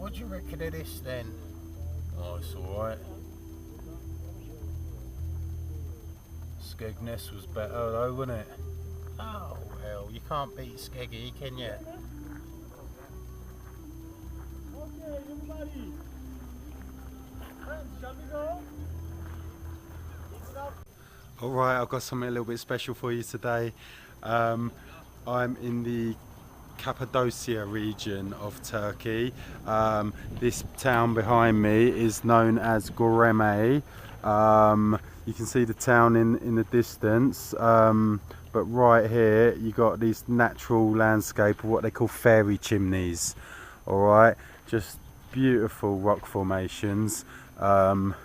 what do you reckon of this then? Oh, it's alright. Skegness was better though, wasn't it? Oh well, you can't beat Skeggy, can you? Okay, everybody. Friends, shall we go? Alright, I've got something a little bit special for you today. I'm in the Cappadocia region of Turkey. This town behind me is known as Göreme. You can see the town in the distance, but right here you got this natural landscape of what they call fairy chimneys. Alright, just beautiful rock formations, and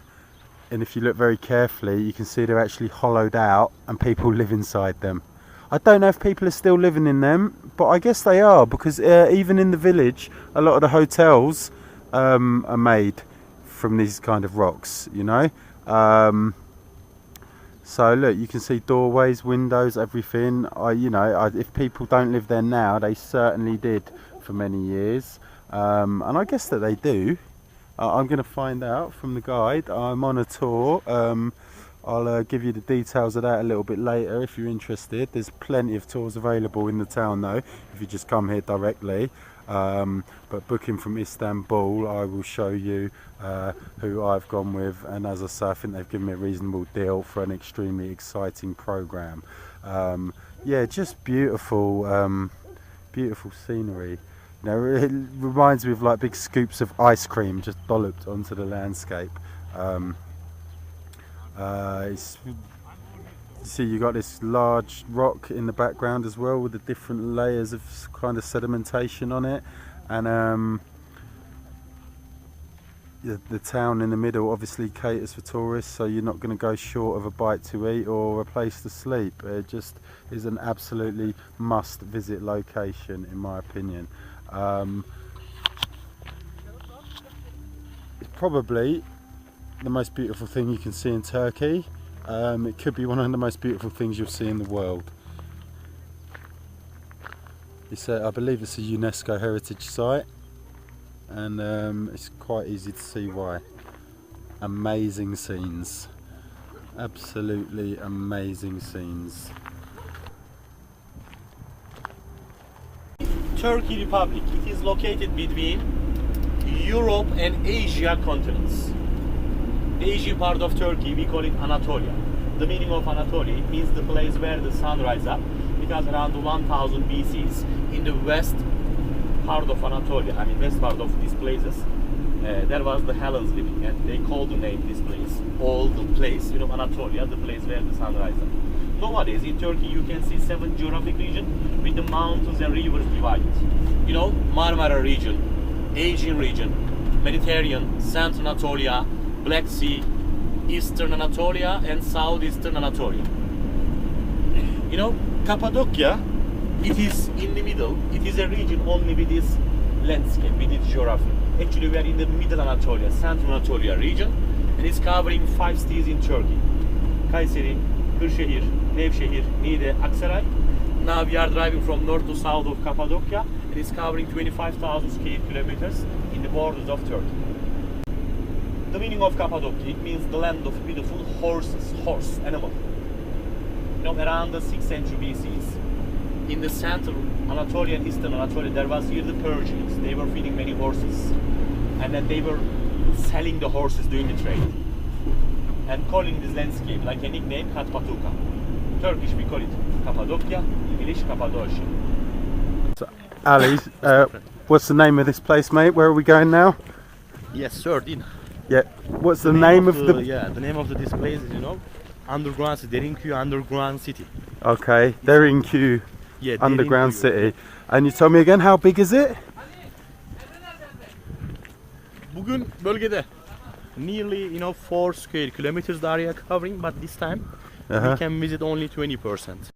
if you look very carefully you can see they're actually hollowed out and people live inside them. I don't know if people are still living in them, but I guess they are, because even in the village a lot of the hotels are made from these kind of rocks, you know. So look, you can see doorways, windows, everything. If people don't live there now, they certainly did for many years, and I guess that they do. I'm going to find out from the guide. I'm on a tour. I'll give you the details of that a little bit later if you're interested. There's plenty of tours available in the town though, if you just come here directly. But booking from Istanbul, I will show you who I've gone with, and as I say, I think they've given me a reasonable deal for an extremely exciting programme. Yeah, just beautiful, beautiful scenery. You know, it reminds me of like big scoops of ice cream just dolloped onto the landscape. You see, you got this large rock in the background as well, with the different layers of kind of sedimentation on it, and the town in the middle obviously caters for tourists, so you're not going to go short of a bite to eat or a place to sleep. It just is an absolutely must visit location in my opinion. It's probably the most beautiful thing you can see in Turkey. It could be one of the most beautiful things you'll see in the world. I believe it's a UNESCO heritage site, and it's quite easy to see why. Amazing scenes, absolutely amazing scenes. Turkey Republic. It is located between Europe and Asia continents. The Asian part of Turkey, we call it Anatolia. The meaning of Anatolia, it means the place where the sun rises up, because around 1000 BCs in the west part of Anatolia, west part of these places, there was the Hellenes living, and they called the name this place, all the place, Anatolia, the place where the sun rises up. Nowadays in Turkey you can see 7 geographic regions with the mountains and rivers divided. Marmara region, Aegean region, Mediterranean, Central Anatolia, Black Sea, Eastern Anatolia and Southeastern Anatolia. Cappadocia, it is in the middle. It is a region only with this landscape, with its geography. Actually, we are in the middle Anatolia, Central Anatolia region, and it's covering 5 cities in Turkey: Kayseri, Kırşehir, Nevşehir, Niğde, Aksaray. Now we are driving from north to south of Cappadocia, and it's covering 25,000 square kilometers in the borders of Turkey. The meaning of Cappadocia, it means the land of beautiful horses, horse, animal. Around the 6th century BCs, in the central Anatolia and eastern Anatolia, there was here the Persians. They were feeding many horses, and then they were selling the horses doing the trade, and calling this landscape like a nickname, Cappadocia. Turkish we call it Cappadocia, English Cappadocia. So, Ali, what's the name of this place, mate? Where are we going now? Yes, Sardin. Yeah. What's the name of the? Yeah, the name of this place is underground city, Derinkuyu underground city. Okay, Derinkuyu underground city. And you tell me again, how big is it? Bugün bölgede nearly 4 square kilometers the area covering, but this time we can visit only 20%.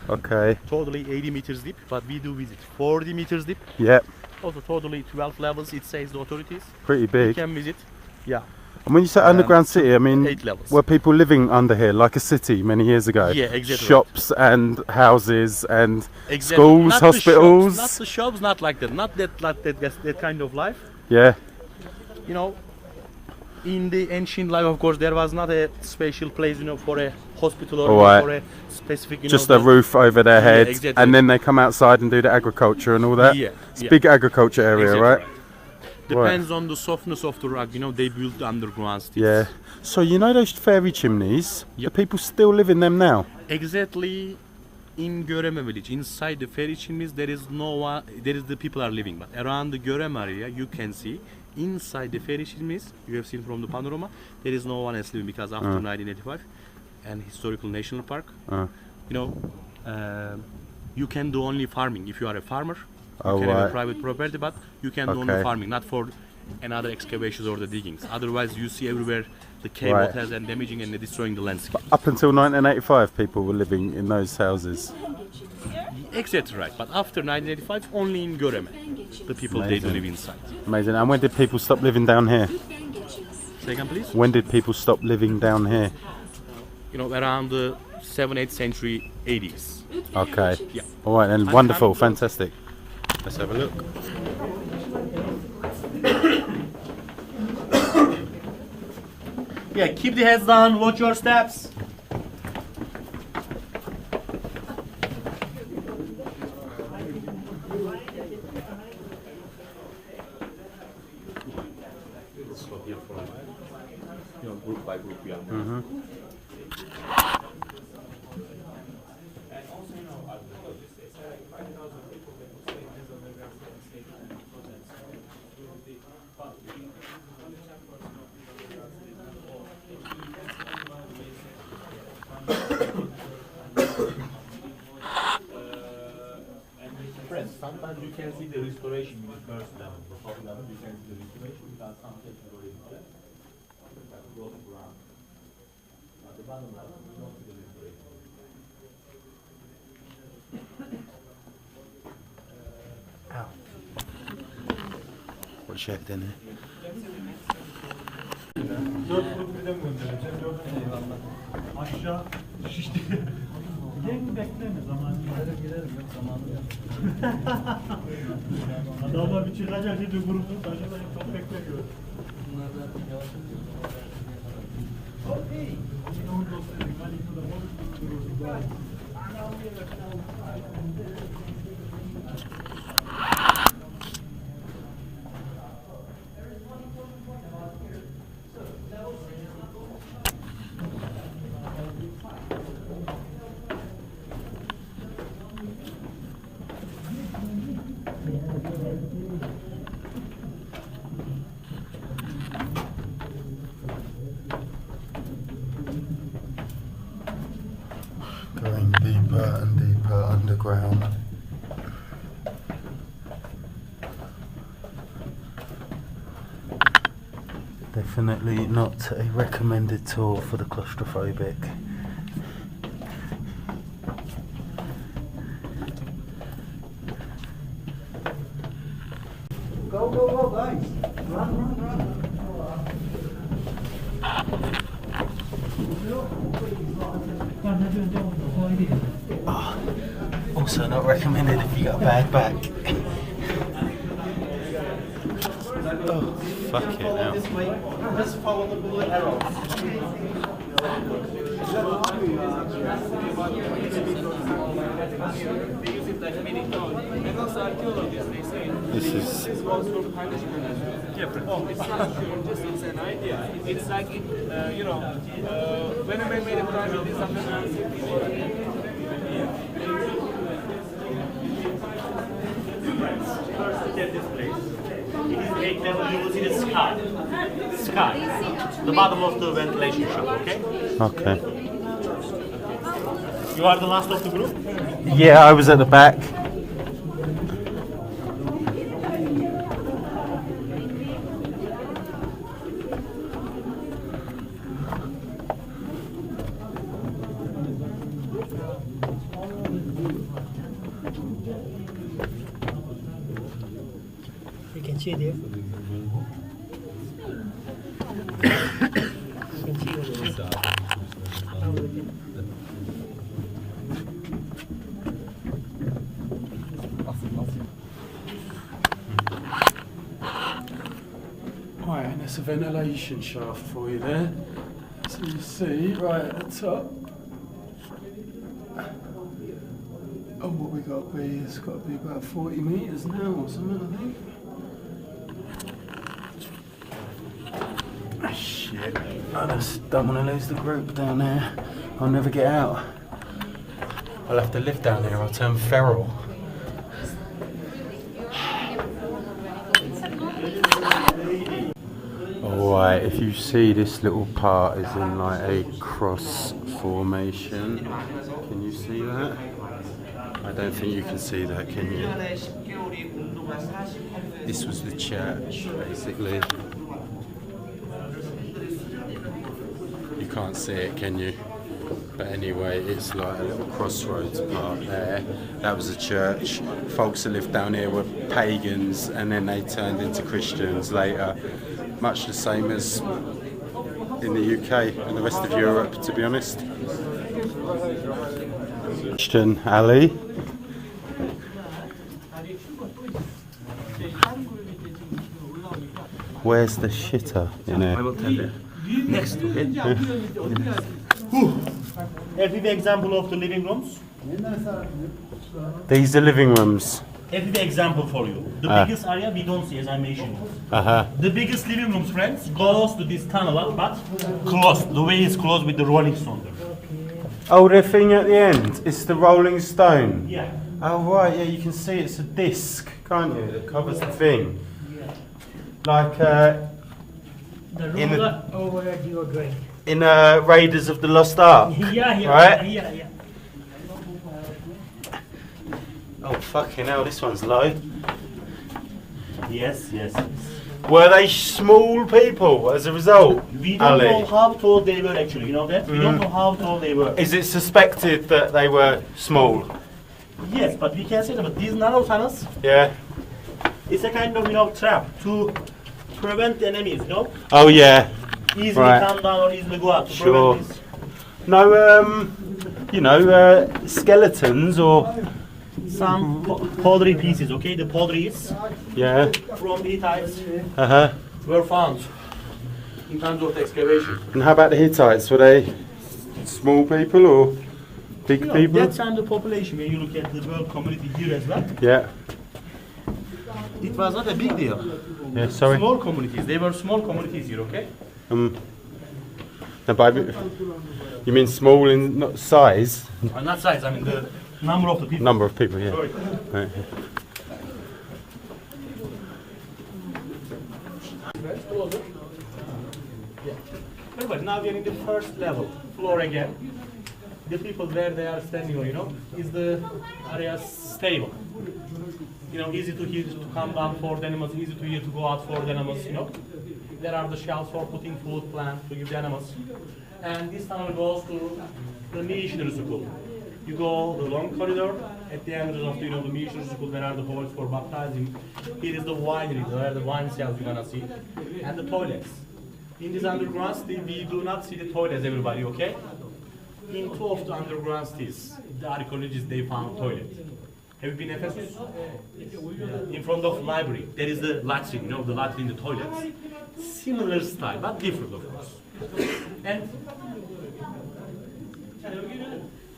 Okay. Totally 80 meters deep, but we do visit 40 meters deep. Yep. Also totally 12 levels, it says the authorities. Pretty big. We can visit. Yeah. And when you say underground city, I mean, 8 levels. were people living under here like a city many years ago? Yeah, exactly. Shops and houses and Exactly. schools, Not hospitals. not the shops, not like that. Not that kind of life. Yeah. You know, in the ancient life, of course, there was not a special place, you know, for a hospital or Right. for a specific, you Just know, a roof over their head, exactly. and then they come outside and do the agriculture and all that. Yeah, It's yeah. big agriculture area, Exactly right? Depends on the softness of the rock, you know, they build underground stills. Yeah. So you know those fairy chimneys? Yep. Do people still live in them now? Exactly in Göreme village, inside the fairy chimneys, there is no one, there is the people are living, but around the Göreme area, you can see inside the fairy chimneys, you have seen from the panorama, there is no one else living because after 1985 and historical national park, you know, you can do only farming if you are a farmer. You can have a private property, but you can do only farming, not for another excavations or the diggings. Otherwise, you see everywhere the cave hotels and damaging and destroying the landscape. Up until 1985, people were living in those houses. Exactly right. But after 1985, only in Göreme, the people they do live inside. Amazing. And when did people stop living down here? Second, please. When did people stop living down here? You know, around the 7th, 8th century, 80s. Okay. Yeah. All right, then. Wonderful. Fantastic. Let's have a look. Yeah, keep the heads down, watch your steps. You know, group by group, yeah. Sometimes you can see the restoration in the first level. The top level, you can see the restoration because some categories there. Go to ground. At the bottom level, you don't see the restoration. What shape then? Aşağı şişti. Gidelim bekleme zamanı. Gidelim yok zamanı yok. Adamlar bir çıkacak şimdi grubun taşıda çok bekliyor. Bunlar da yavaş Okay. Going deeper and deeper underground. Definitely not a recommended tour for the claustrophobic. Go, go, go, guys. Run, run, run. Also not recommended if you got a bad back. Oh, fuck it now. Just follow the blue arrow. This is It's an idea. It's like, you know, when I made a project, this underground city. First look at this place. It is 8 level, you will see the sky. Sky. The bottom of the ventilation shaft, okay? okay. You are the last of the group? Yeah, I was at the back. You can see there. ventilation shaft for you there. So you see right at the top. Oh, what we got to be? It's got to be about 40 metres now or something, I think. Shit, I just don't want to lose the group down there. I'll never get out. I'll have to live down here, I'll turn feral. Alright, if you see this little part is in like a cross formation. Can you see that? I don't think you can see that, can you? This was the church, basically. You can't see it, can you? But anyway, it's like a little crossroads part there. That was a church. Folks that lived down here were pagans and then they turned into Christians later. Much the same as in the UK and the rest of Europe, to be honest. Christian alley. Where's the shitter in I here? will tell you. Next to it. Here is the example of the living rooms. These are living rooms. Here is the example for you. The biggest area we don't see, as I mentioned. The biggest living rooms, friends, goes to this tunnel, but closed. The way is closed with the Rolling Stone. Oh, the thing at the end, it's the Rolling Stone. Yeah. Oh right, yeah, you can see it's a disc, can't you, that covers the thing. Like The In the- room over where you are going. in Raiders of the Lost Ark. Yeah, Right? yeah. Oh fucking hell, this one's low. Yes. Were they small people as a result? We don't Ali? know how tall they were actually, you know that? We don't know how tall they were. Is it suspected that they were small? Yes, but we can say that these narrow tunnels, Yeah. it's a kind of, trap to prevent the enemies, Oh yeah. Easily Right. come down or easily go up to Sure. prevent this. No, skeletons or Some pottery pieces, okay? The potteries yeah. from the Hittites Uh-huh. were found in terms of the excavation. And how about the Hittites? Were they small people or big people? That time the population, when you look at the world community here as well, Yeah. it was not a big deal. Yeah, sorry. Small communities, they were small communities here, okay? No, but you mean small in not size? Not size, I mean the number of the people. Number of people, yeah. Sorry. Right. But now we are in the first level, floor again. The people where they are standing on, is the area stable. Easy to here to come down for the animals, easy to here to go out for the animals, There are the shelves for putting food, plant to give the animals. And this tunnel goes to the missionary school. You go the long corridor, at the entrance of the missionary school, there are the halls for baptizing. Here is the winery, there are the wine cells you're gonna see, and the toilets. In this underground city, we do not see the toilets, everybody, okay? In two of the underground cities, the archaeologists, they found toilet. Have you been in Ephesus? In front of library, there is the latrine, the latrine, the toilets. Similar style, but different, of course. And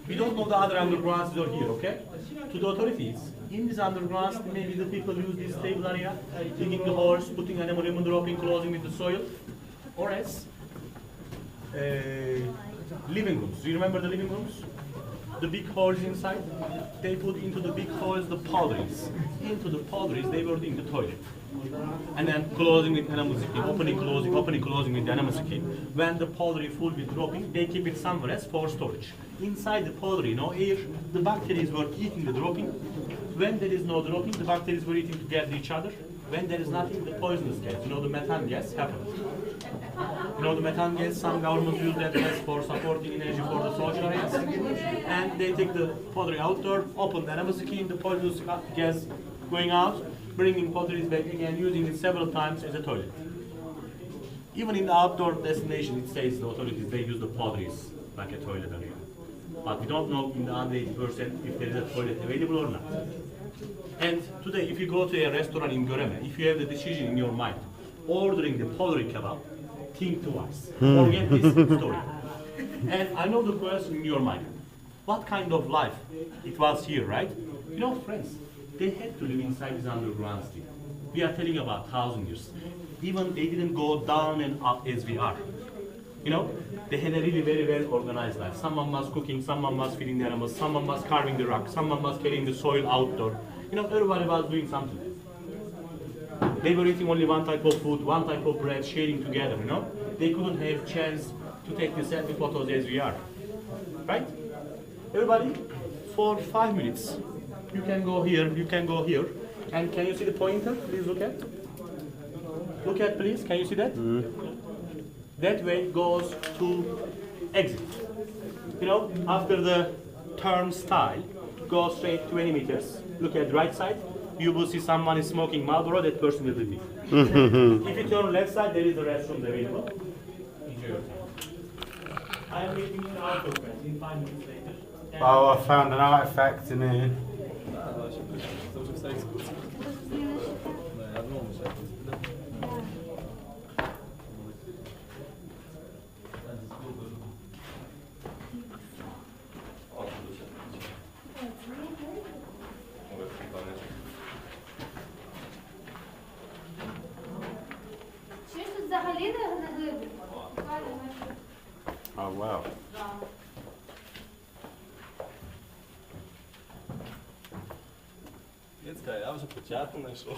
we don't know the other undergrounds that are here, okay? To the authorities, in these undergrounds, maybe the people use this stable area, digging the holes, putting animal human dropping, closing with the soil, or else living rooms. Do you remember the living rooms? The big holes inside, they put into the big holes the potteries. Into the potteries, they were doing the toilet. And then closing with animal skin, opening, closing with the animal skin. When the pottery full with dropping, they keep it somewhere else for storage. Inside the pottery, air, the bacteria were eating the dropping. When there is no dropping, the bacteria were eating together each other. When there is nothing, the poisonous gas, the methane gas happens. The methane gas, some governments use that gas for supporting energy for the social areas. And they take the pottery outdoor, open the animal skin, the poisonous gas going out, bringing potteries back again, using it several times as a toilet. Even in the outdoor destination, it says the authorities, they use the potteries like a toilet area. But we don't know in the under 80% if there is a toilet available or not. And today, if you go to a restaurant in Göreme, if you have the decision in your mind ordering the pottery kebab, think twice. Forget this story. And I know the question in your mind. What kind of life it was here, right? You know, friends, they had to live inside this underground still. We are telling about 1,000 years. Even they didn't go down and up as we are. You know, they had a really very well organized life. Someone was cooking, someone was feeding the animals, someone was carving the rock, someone was carrying the soil outdoor. You know, everybody was doing something. They were eating only one type of food, one type of bread, sharing together, you know. They couldn't have chance to take the selfie photos as we are. Right? Everybody, for 5 minutes, you can go here, you can go here. And can you see the pointer? Please look at. Look at, please. Can you see that? That way goes to exit. You know, after the turn style, go straight 20 meters. Look at right side. You will see someone is smoking Marlboro. That person will be me. If you turn left side, there is the restroom available. Enjoy your time. I am meeting in our friends in 5 minutes later. Oh, I found an artifact in here. Oh, wow. Jetzt geil, aber so початно нашло.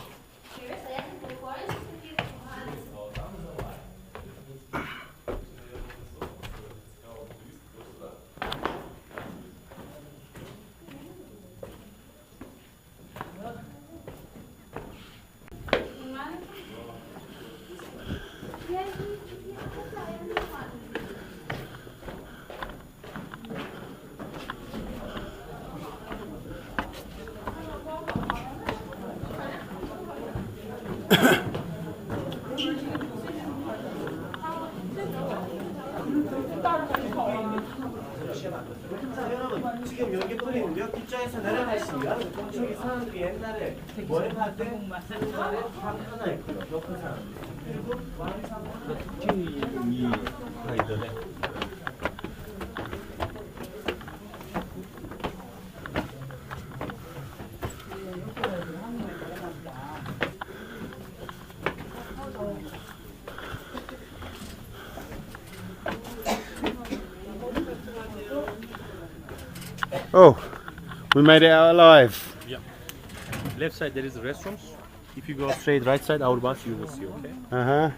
지금 여기 뿌리는데요. 뒤쪽에서 내려가시면 저기 사람들이 옛날에 모래할 때 옛날에 하나 있고요. 높은 사람. 그리고 특히 이 아이들의 Oh, we made it out alive. Yeah. Left side there is the restrooms. If you go straight right side, our bus you will see. Okay.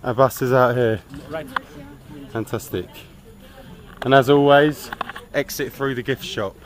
Our bus is out here. Right. Fantastic. And as always, exit through the gift shop.